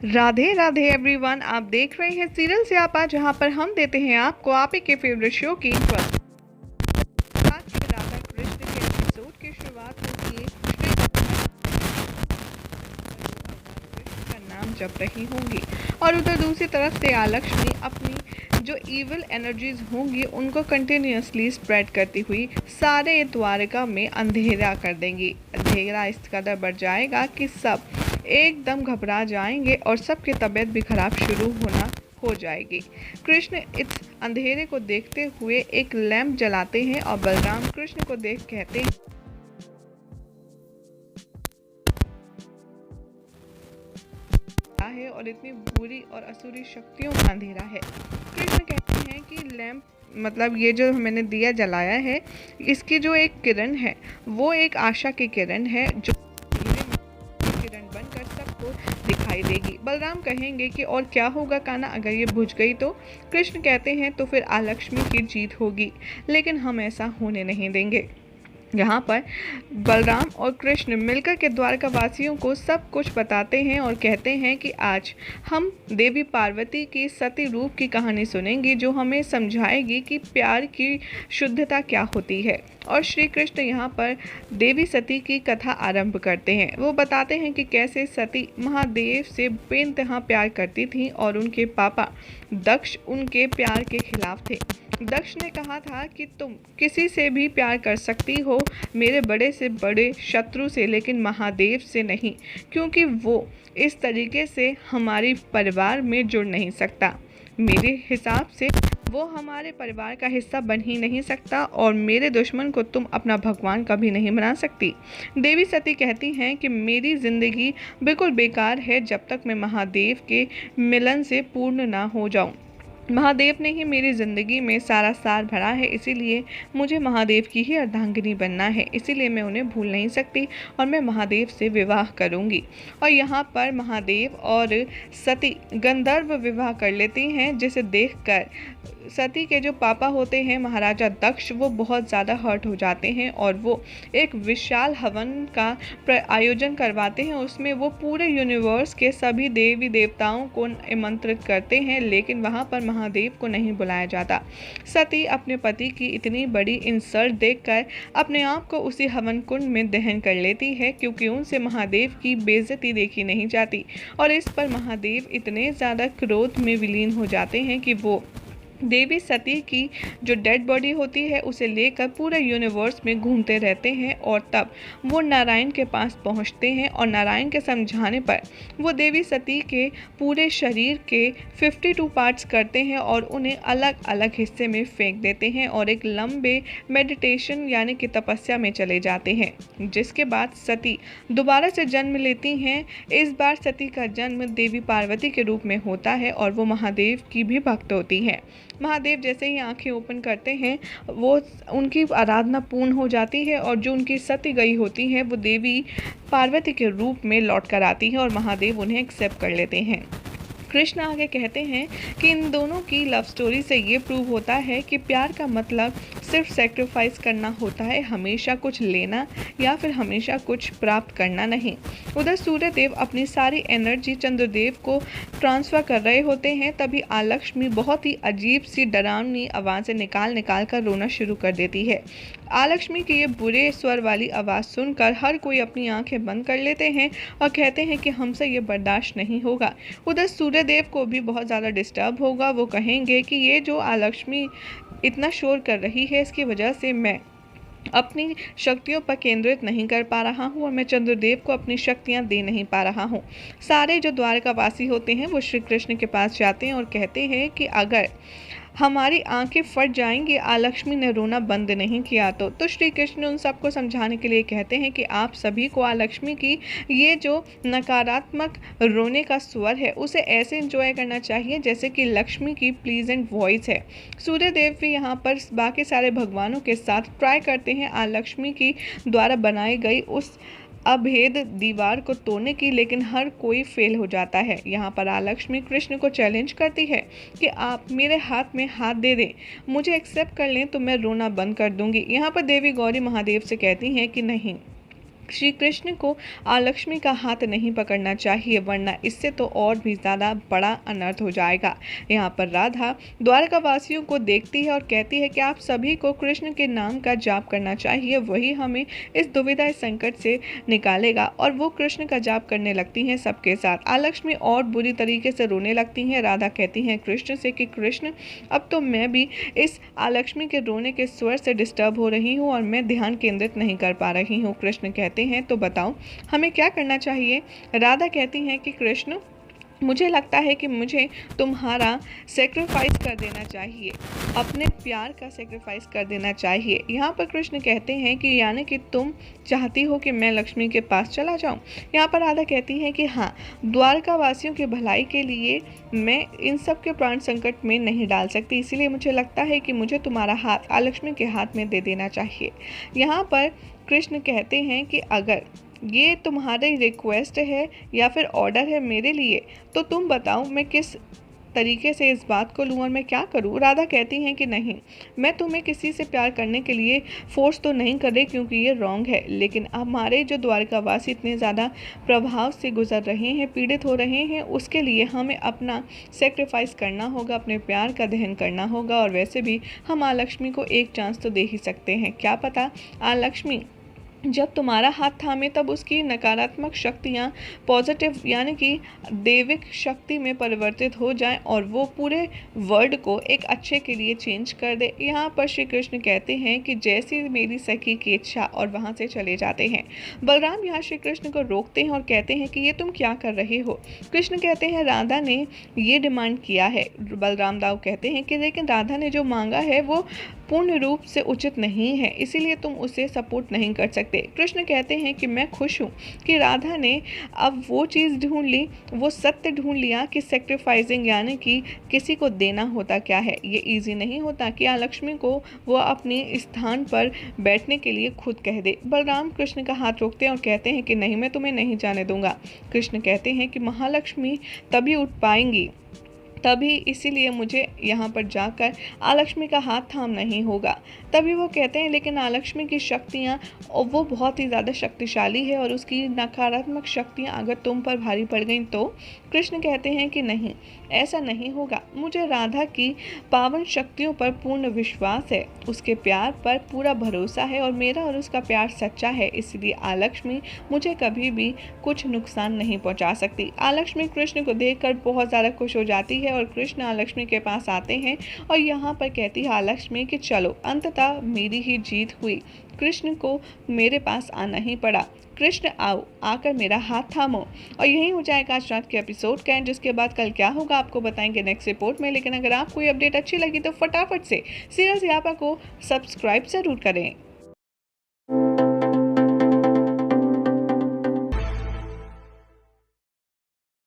Radhe Radhe everyone, आप देख रहे हैं सीरियल से आपा, जहां पर हम देते हैं आपको आप ही के फेवरेट शो की इंट्रो। आज के राधा कृष्ण के एपिसोड की शुरुआत होती है कृष्ण का नाम जप रही होंगी और उधर दूसरी तरफ से आलक्ष्मी अपनी जो इविल एनर्जीज होंगी उनको कंटिन्यूसली स्प्रेड करती हुई सारे द्वारका में अंधेरा कर देंगी। अंधेरा इस कदर बढ़ जाएगा कि सब एकदम घबरा जाएंगे और सबकी तबीयत भी खराब शुरू होना हो जाएगी। कृष्ण इस अंधेरे को देखते हुए एक लैंप जलाते हैं और बलराम कृष्ण को देख कहते हैं है और इतनी बुरी और असुरी शक्तियों का अंधेरा है। कृष्ण कहते हैं कि लैंप मतलब ये जो मैंने दिया जलाया है, इसकी जो एक किरण है वो एक आशा की किरण है जो किरण बनकर सबको दिखाई देगी। बलराम कहेंगे कि और क्या होगा कान्हा अगर ये बुझ गई तो? कृष्ण कहते हैं तो फिर आलक्ष्मी की जीत होगी, लेकिन हम ऐसा होने नहीं देंगे। यहाँ पर बलराम और कृष्ण मिलकर के द्वारकावासियों को सब कुछ बताते हैं और कहते हैं कि आज हम देवी पार्वती की सती रूप की कहानी सुनेंगे जो हमें समझाएगी कि प्यार की शुद्धता क्या होती है। और श्री कृष्ण यहाँ पर देवी सती की कथा आरंभ करते हैं। वो बताते हैं कि कैसे सती महादेव से बेइंतहा प्यार करती थी और उनके पापा दक्ष उनके प्यार के खिलाफ थे। दक्ष ने कहा था कि तुम किसी से भी प्यार कर सकती हो, मेरे बड़े से बड़े शत्रु से, लेकिन महादेव से नहीं, क्योंकि वो इस तरीके से हमारे परिवार में जुड़ नहीं सकता। मेरे हिसाब से वो हमारे परिवार का हिस्सा बन ही नहीं सकता और मेरे दुश्मन को तुम अपना भगवान कभी नहीं बना सकती। देवी सती कहती हैं कि मेरी ज़िंदगी बिल्कुल बेकार है जब तक मैं महादेव के मिलन से पूर्ण ना हो जाऊं। महादेव ने ही मेरी ज़िंदगी में सारा सार भरा है, इसीलिए मुझे महादेव की ही अर्धांगिनी बनना है, इसीलिए मैं उन्हें भूल नहीं सकती और मैं महादेव से विवाह करूंगी। और यहाँ पर महादेव और सती गंधर्व विवाह कर लेती हैं, जिसे देखकर सती के जो पापा होते हैं महाराजा दक्ष, वो बहुत ज़्यादा हर्ट हो जाते हैं और वो एक विशाल हवन का आयोजन करवाते हैं। उसमें वो पूरे यूनिवर्स के सभी देवी देवताओं को आमंत्रित करते हैं, लेकिन वहाँ पर महादेव को नहीं बुलाया जाता। सती अपने पति की इतनी बड़ी इंसल्ट देखकर अपने आप को उसी हवन कुंड में दहन कर लेती है, क्योंकि उनसे महादेव की बेइज्जती देखी नहीं जाती। और इस पर महादेव इतने ज़्यादा क्रोध में विलीन हो जाते हैं कि वो देवी सती की जो डेड बॉडी होती है उसे लेकर पूरे यूनिवर्स में घूमते रहते हैं और तब वो नारायण के पास पहुंचते हैं और नारायण के समझाने पर वो देवी सती के पूरे शरीर के 52 पार्ट्स करते हैं और उन्हें अलग अलग हिस्से में फेंक देते हैं और एक लंबे मेडिटेशन यानी कि तपस्या में चले जाते हैं, जिसके बाद सती दोबारा से जन्म लेती हैं। इस बार सती का जन्म देवी पार्वती के रूप में होता है और वो महादेव की भी भक्त होती हैं। महादेव जैसे ही आंखें ओपन करते हैं वो उनकी आराधना पूर्ण हो जाती है और जो उनकी सती गई होती है वो देवी पार्वती के रूप में लौट कर आती है और महादेव उन्हें एक्सेप्ट कर लेते हैं। कृष्ण आगे कहते हैं कि इन दोनों की लव स्टोरी से ये प्रूव होता है कि प्यार का मतलब सिर्फ सेक्रीफाइस करना होता है, हमेशा कुछ लेना या फिर हमेशा कुछ प्राप्त करना नहीं। उधर सूर्यदेव अपनी सारी एनर्जी चंद्रदेव को ट्रांसफ़र कर रहे होते हैं, तभी आलक्ष्मी बहुत ही अजीब सी डरावनी आवाज़ें निकाल कर रोना शुरू कर देती है। आलक्ष्मी की ये बुरे स्वर वाली आवाज़ सुनकर हर कोई अपनी आंखें बंद कर लेते हैं और कहते हैं कि हमसे ये बर्दाश्त नहीं होगा। उधर सूर्यदेव को भी बहुत ज़्यादा डिस्टर्ब होगा। वो कहेंगे कि ये जो आलक्ष्मी इतना शोर कर रही है, इसकी वजह से मैं अपनी शक्तियों पर केंद्रित नहीं कर पा रहा हूँ और मैं चंद्रदेव को अपनी शक्तियाँ दे नहीं पा रहा हूँ। सारे जो द्वारकावासी होते हैं वो श्री कृष्ण के पास जाते हैं और कहते हैं कि अगर हमारी आंखें फट जाएंगी, आलक्ष्मी ने रोना बंद नहीं किया तो श्री कृष्ण उन सबको समझाने के लिए कहते हैं कि आप सभी को आलक्ष्मी की ये जो नकारात्मक रोने का स्वर है उसे ऐसे एंजॉय करना चाहिए जैसे कि लक्ष्मी की प्लीजेंट वॉइस है। सूर्यदेव भी यहाँ पर बाकी सारे भगवानों के साथ ट्राई करते हैं आलक्ष्मी की द्वारा बनाई गई उस अभेद दीवार को तोड़ने की, लेकिन हर कोई फेल हो जाता है। यहाँ पर आलक्ष्मी कृष्ण को चैलेंज करती है कि आप मेरे हाथ में हाथ दे दें, मुझे एक्सेप्ट कर लें तो मैं रोना बंद कर दूंगी। यहाँ पर देवी गौरी महादेव से कहती हैं कि नहीं, श्री कृष्ण को आलक्ष्मी का हाथ नहीं पकड़ना चाहिए, वरना इससे तो और भी ज़्यादा बड़ा अनर्थ हो जाएगा। यहाँ पर राधा द्वारका वासियों को देखती है और कहती है कि आप सभी को कृष्ण के नाम का जाप करना चाहिए, वही हमें इस दुविधा, इस संकट से निकालेगा। और वो कृष्ण का जाप करने लगती हैं सबके साथ। आलक्ष्मी और बुरी तरीके से रोने लगती हैं। राधा कहती हैं कृष्ण से कि कृष्ण, अब तो मैं भी इस आलक्ष्मी के रोने के स्वर से डिस्टर्ब हो रही हूँ और मैं ध्यान केंद्रित नहीं कर पा रही हूँ। कृष्ण कहते हैं तो बताओ हमें क्या करना चाहिए। राधा कहती हैं कि कृष्ण, मुझे लगता है कि मुझे तुम्हारा सेक्रीफाइस कर देना चाहिए, अपने प्यार का सेक्रीफाइस कर देना चाहिए। यहाँ पर कृष्ण कहते हैं कि यानी कि तुम चाहती हो कि मैं लक्ष्मी के पास चला जाऊँ। यहाँ पर राधा कहती हैं कि हाँ, द्वारका वासियों की भलाई के लिए मैं इन सब के प्राण संकट में नहीं डाल सकती, इसीलिए मुझे लगता है कि मुझे तुम्हारा हाथ आलक्ष्मी के हाथ में दे देना चाहिए। यहाँ पर कृष्ण कहते हैं कि अगर ये तुम्हारी रिक्वेस्ट है या फिर ऑर्डर है मेरे लिए, तो तुम बताओ मैं किस तरीके से इस बात को लूँ और मैं क्या करूँ। राधा कहती हैं कि नहीं, मैं तुम्हें किसी से प्यार करने के लिए फोर्स तो नहीं कर रही, क्योंकि ये रॉन्ग है, लेकिन हमारे जो द्वारकावासी इतने ज़्यादा प्रभाव से गुजर रहे हैं, पीड़ित हो रहे हैं, उसके लिए हमें अपना सेक्रीफाइस करना होगा, अपने प्यार का दहन करना होगा। और वैसे भी हम आलक्ष्मी को एक चांस तो दे ही सकते हैं, क्या पता आलक्ष्मी जब तुम्हारा हाथ थामे तब उसकी नकारात्मक शक्तियाँ पॉजिटिव यानी कि दैविक शक्ति में परिवर्तित हो जाएं और वो पूरे वर्ल्ड को एक अच्छे के लिए चेंज कर दे। यहाँ पर श्री कृष्ण कहते हैं कि जैसी मेरी सखी की इच्छा, और वहाँ से चले जाते हैं। बलराम यहाँ श्री कृष्ण को रोकते हैं और कहते हैं कि ये तुम क्या कर रहे हो। कृष्ण कहते हैं राधा ने ये डिमांड किया है। बलराम दाऊ कहते हैं कि लेकिन राधा ने जो मांगा है वो पूर्ण रूप से उचित नहीं है, इसीलिए तुम उसे सपोर्ट नहीं कर सकते। कृष्ण कहते हैं कि मैं खुश हूँ कि राधा ने अब वो चीज़ ढूंढ ली, वो सत्य ढूंढ लिया कि सेक्रीफाइसिंग यानी कि किसी को देना होता क्या है। ये इजी नहीं होता कि आलक्ष्मी को वो अपने स्थान पर बैठने के लिए खुद कह दे। बलराम कृष्ण का हाथ रोकते हैं और कहते हैं कि नहीं, मैं तुम्हें नहीं जाने दूंगा। कृष्ण कहते हैं कि महालक्ष्मी तभी उठ पाएंगी, तभी, इसीलिए मुझे यहाँ पर जाकर आलक्ष्मी का हाथ थामना ही होगा। तभी वो कहते हैं लेकिन आलक्ष्मी की शक्तियाँ वो बहुत ही ज़्यादा शक्तिशाली है और उसकी नकारात्मक शक्तियाँ अगर तुम पर भारी पड़ गई तो। कृष्ण कहते हैं कि नहीं, ऐसा नहीं होगा। मुझे राधा की पावन शक्तियों पर पूर्ण विश्वास है, उसके प्यार पर पूरा भरोसा है और मेरा और उसका प्यार सच्चा है, इसलिए आलक्ष्मी मुझे कभी भी कुछ नुकसान नहीं पहुंचा सकती। आलक्ष्मी कृष्ण को देखकर बहुत ज़्यादा खुश हो जाती है और कृष्ण आलक्ष्मी के पास आते हैं और यहाँ पर कहती है आलक्ष्मी कि चलो, अंततः मेरी ही जीत हुई, कृष्ण को मेरे पास आना ही पड़ा। कृष्ण आओ, आकर मेरा हाथ थामो। और यही हो जाएगा आज रात के एपिसोड का एंड, जिसके बाद कल क्या होगा आपको बताएंगे नेक्स्ट रिपोर्ट में। लेकिन अगर आपको ये अपडेट अच्छी लगी तो फटाफट से सीरियल ज़ियापा को सब्सक्राइब ज़रूर करें।